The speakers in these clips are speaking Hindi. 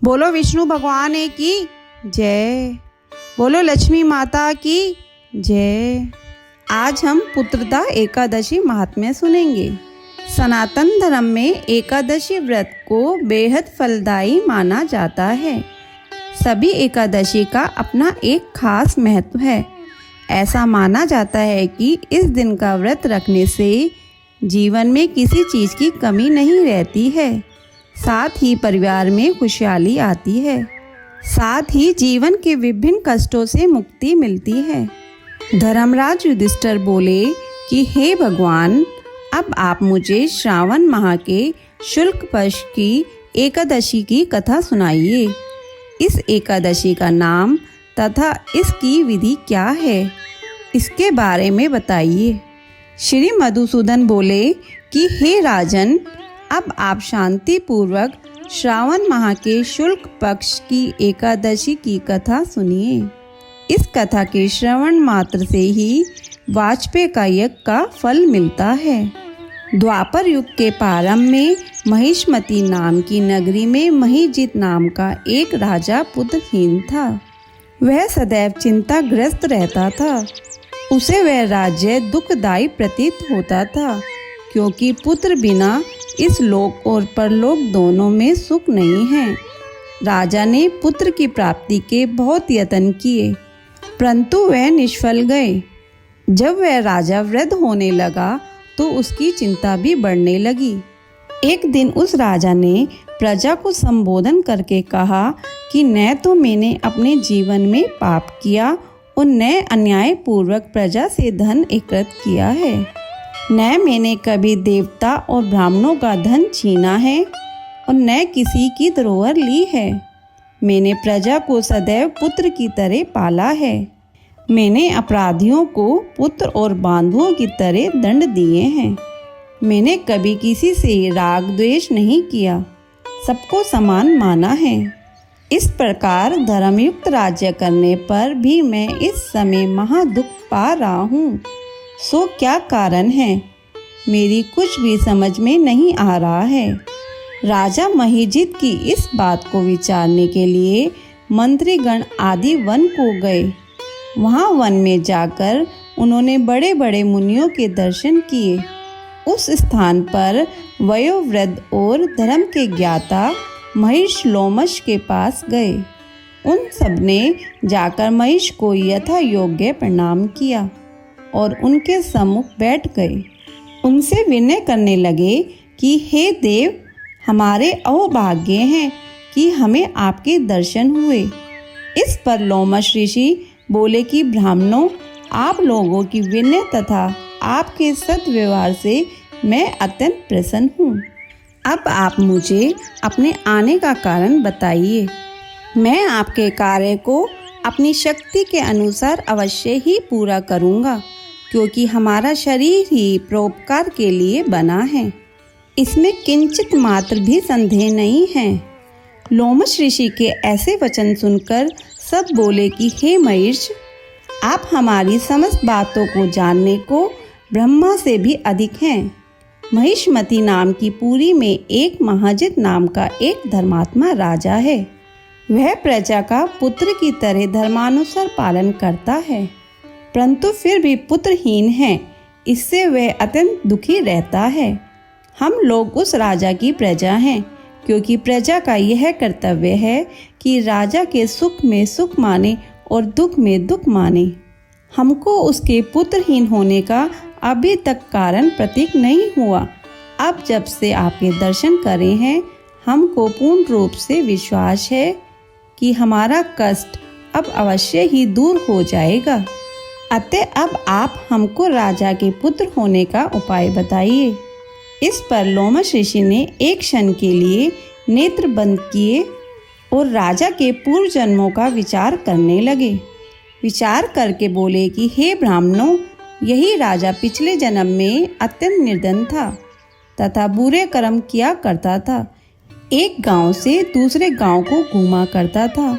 बोलो विष्णु भगवान की जय। बोलो लक्ष्मी माता की जय। आज हम पुत्रदा एकादशी महात्म्य सुनेंगे। सनातन धर्म में एकादशी व्रत को बेहद फलदायी माना जाता है। सभी एकादशी का अपना एक खास महत्व है। ऐसा माना जाता है कि इस दिन का व्रत रखने से जीवन में किसी चीज़ की कमी नहीं रहती है, साथ ही परिवार में खुशहाली आती है, साथ ही जीवन के विभिन्न कष्टों से मुक्ति मिलती है। धर्मराज युधिष्ठिर बोले कि हे भगवान, अब आप मुझे श्रावण माह के शुक्ल पक्ष की एकादशी की कथा सुनाइए। इस एकादशी का नाम तथा इसकी विधि क्या है, इसके बारे में बताइए। श्री मधुसूदन बोले कि हे राजन, अब आप शांति पूर्वक श्रावण माह के शुक्ल पक्ष की एकादशी की कथा सुनिए। इस कथा के श्रवण मात्र से ही वाजपेय का यज्ञ का फल मिलता है। द्वापर युग के प्रारंभ में महिष्मती नाम की नगरी में महिजित नाम का एक राजा पुत्रहीन था। वह सदैव चिंताग्रस्त रहता था। उसे वह राज्य दुखदायी प्रतीत होता था, क्योंकि पुत्र बिना इस लोक और परलोक दोनों में सुख नहीं है। राजा ने पुत्र की प्राप्ति के बहुत यत्न किए, परंतु वह निष्फल गए। जब वह राजा वृद्ध होने लगा तो उसकी चिंता भी बढ़ने लगी। एक दिन उस राजा ने प्रजा को संबोधन करके कहा कि न तो मैंने अपने जीवन में पाप किया और न अन्यायपूर्वक प्रजा से धन एकत्र किया है, न मैंने कभी देवता और ब्राह्मणों का धन छीना है और न किसी की धरोहर ली है। मैंने प्रजा को सदैव पुत्र की तरह पाला है। मैंने अपराधियों को पुत्र और बांधुओं की तरह दंड दिए हैं। मैंने कभी किसी से राग द्वेष नहीं किया, सबको समान माना है। इस प्रकार धर्मयुक्त राज्य करने पर भी मैं इस समय महादुख पा रहा हूँ। सो क्या कारण है, मेरी कुछ भी समझ में नहीं आ रहा है। राजा महिजित की इस बात को विचारने के लिए मंत्रीगण आदि वन को गए। वहाँ वन में जाकर उन्होंने बड़े बड़े मुनियों के दर्शन किए। उस स्थान पर वयोवृद्ध और धर्म के ज्ञाता महिष लोमश के पास गए। उन सब ने जाकर महिष को यथा योग्य प्रणाम किया और उनके सम्मुख बैठ गए। उनसे विनय करने लगे कि हे देव, हमारे अहोभाग्य हैं कि हमें आपके दर्शन हुए। इस पर लोमश ऋषि बोले कि ब्राह्मणों, आप लोगों की विनय तथा आपके सद्व्यवहार से मैं अत्यंत प्रसन्न हूँ। अब आप मुझे अपने आने का कारण बताइए। मैं आपके कार्य को अपनी शक्ति के अनुसार अवश्य ही पूरा करूँगा, क्योंकि हमारा शरीर ही परोपकार के लिए बना है, इसमें किंचित मात्र भी संदेह नहीं है। लोमश ऋषि के ऐसे वचन सुनकर सब बोले कि हे महिष, आप हमारी समस्त बातों को जानने को ब्रह्मा से भी अधिक हैं। महिष्मती नाम की पुरी में एक महाजित नाम का एक धर्मात्मा राजा है। वह प्रजा का पुत्र की तरह धर्मानुसार पालन करता है, परंतु फिर भी पुत्रहीन है। इससे वह अत्यंत दुखी रहता है। हम लोग उस राजा की प्रजा हैं, क्योंकि प्रजा का यह कर्तव्य है कि राजा के सुख में सुख माने और दुख में दुख माने। हमको उसके पुत्रहीन होने का अभी तक कारण प्रतीत नहीं हुआ। अब जब से आपके दर्शन करे हैं, हमको पूर्ण रूप से विश्वास है कि हमारा कष्ट अब अवश्य ही दूर हो जाएगा। अतः अब आप हमको राजा के पुत्र होने का उपाय बताइए। इस पर लोमश ऋषि ने एक क्षण के लिए नेत्र बंद किए और राजा के पूर्व जन्मों का विचार करने लगे। विचार करके बोले कि हे ब्राह्मणों, यही राजा पिछले जन्म में अत्यंत निर्धन था तथा बुरे कर्म किया करता था। एक गांव से दूसरे गांव को घूमा करता था।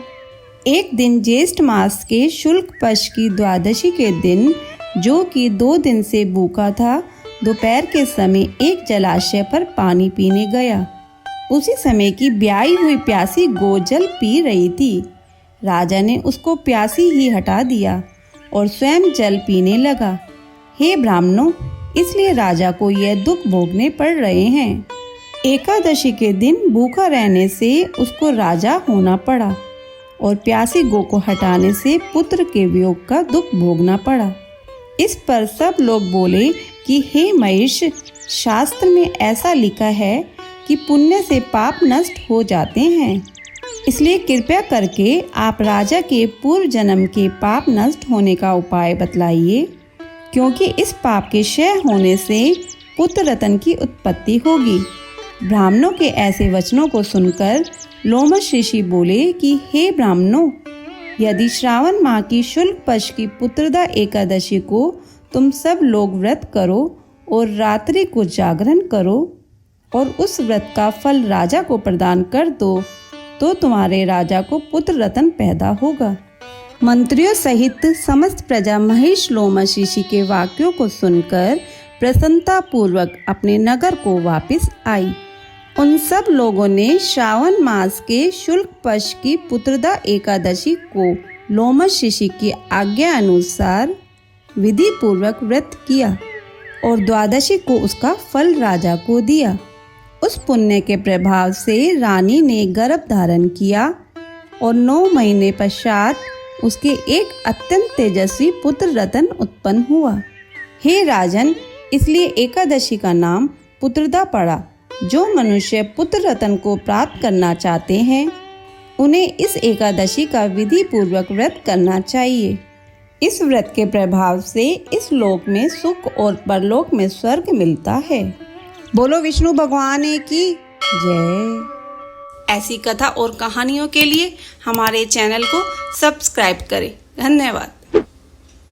एक दिन ज्येष्ठ मास के शुक्ल पक्ष की द्वादशी के दिन, जो कि 2 दिन से भूखा था, दोपहर के समय एक जलाशय पर पानी पीने गया। उसी समय की ब्याही हुई प्यासी गौ जल पी रही थी। राजा ने उसको प्यासी ही हटा दिया और स्वयं जल पीने लगा। हे ब्राह्मणों, इसलिए राजा को यह दुख भोगने पड़ रहे हैं। एकादशी के दिन भूखा रहने से उसको राजा होना पड़ा और प्यासी गौ को हटाने से पुत्र के वियोग का दुख भोगना पड़ा। इस पर सब लोग बोले कि हे महिष, शास्त्र में ऐसा लिखा है कि पुण्य से पाप नष्ट हो जाते हैं, इसलिए कृपया करके आप राजा के पूर्व जन्म के पाप नष्ट होने का उपाय बतलाइए, क्योंकि इस पाप के क्षय होने से पुत्र रत्न की उत्पत्ति होगी। ब्राह्मणों के ऐसे वचनों को सुनकर लोमश ऋषि बोले कि हे ब्राह्मणों, यदि श्रावण माह की शुक्ल पक्ष की पुत्रदा एकादशी को तुम सब लोग व्रत करो और रात्रि को जागरण करो और उस व्रत का फल राजा को प्रदान कर दो, तो तुम्हारे राजा को पुत्र रत्न पैदा होगा। मंत्रियों सहित समस्त प्रजा महिष लोमश ऋषि के वाक्यों को सुनकर प्रसन्नता पूर्वक अपने नगर को वापस आई। उन सब लोगों ने श्रावण मास के शुक्ल पक्ष की पुत्रदा एकादशी को लोमश ऋषि की आज्ञा अनुसार विधि पूर्वक व्रत किया और द्वादशी को उसका फल राजा को दिया। उस पुण्य के प्रभाव से रानी ने गर्भ धारण किया और 9 महीने पश्चात उसके एक अत्यंत तेजस्वी पुत्र रत्न उत्पन्न हुआ। हे राजन, इसलिए एकादशी का नाम पुत्रदा पड़ा। जो मनुष्य पुत्र रत्न को प्राप्त करना चाहते हैं, उन्हें इस एकादशी का विधि पूर्वक व्रत करना चाहिए। इस व्रत के प्रभाव से इस लोक में सुख और परलोक में स्वर्ग मिलता है। बोलो विष्णु भगवान की जय। ऐसी कथा और कहानियों के लिए हमारे चैनल को सब्सक्राइब करें। धन्यवाद।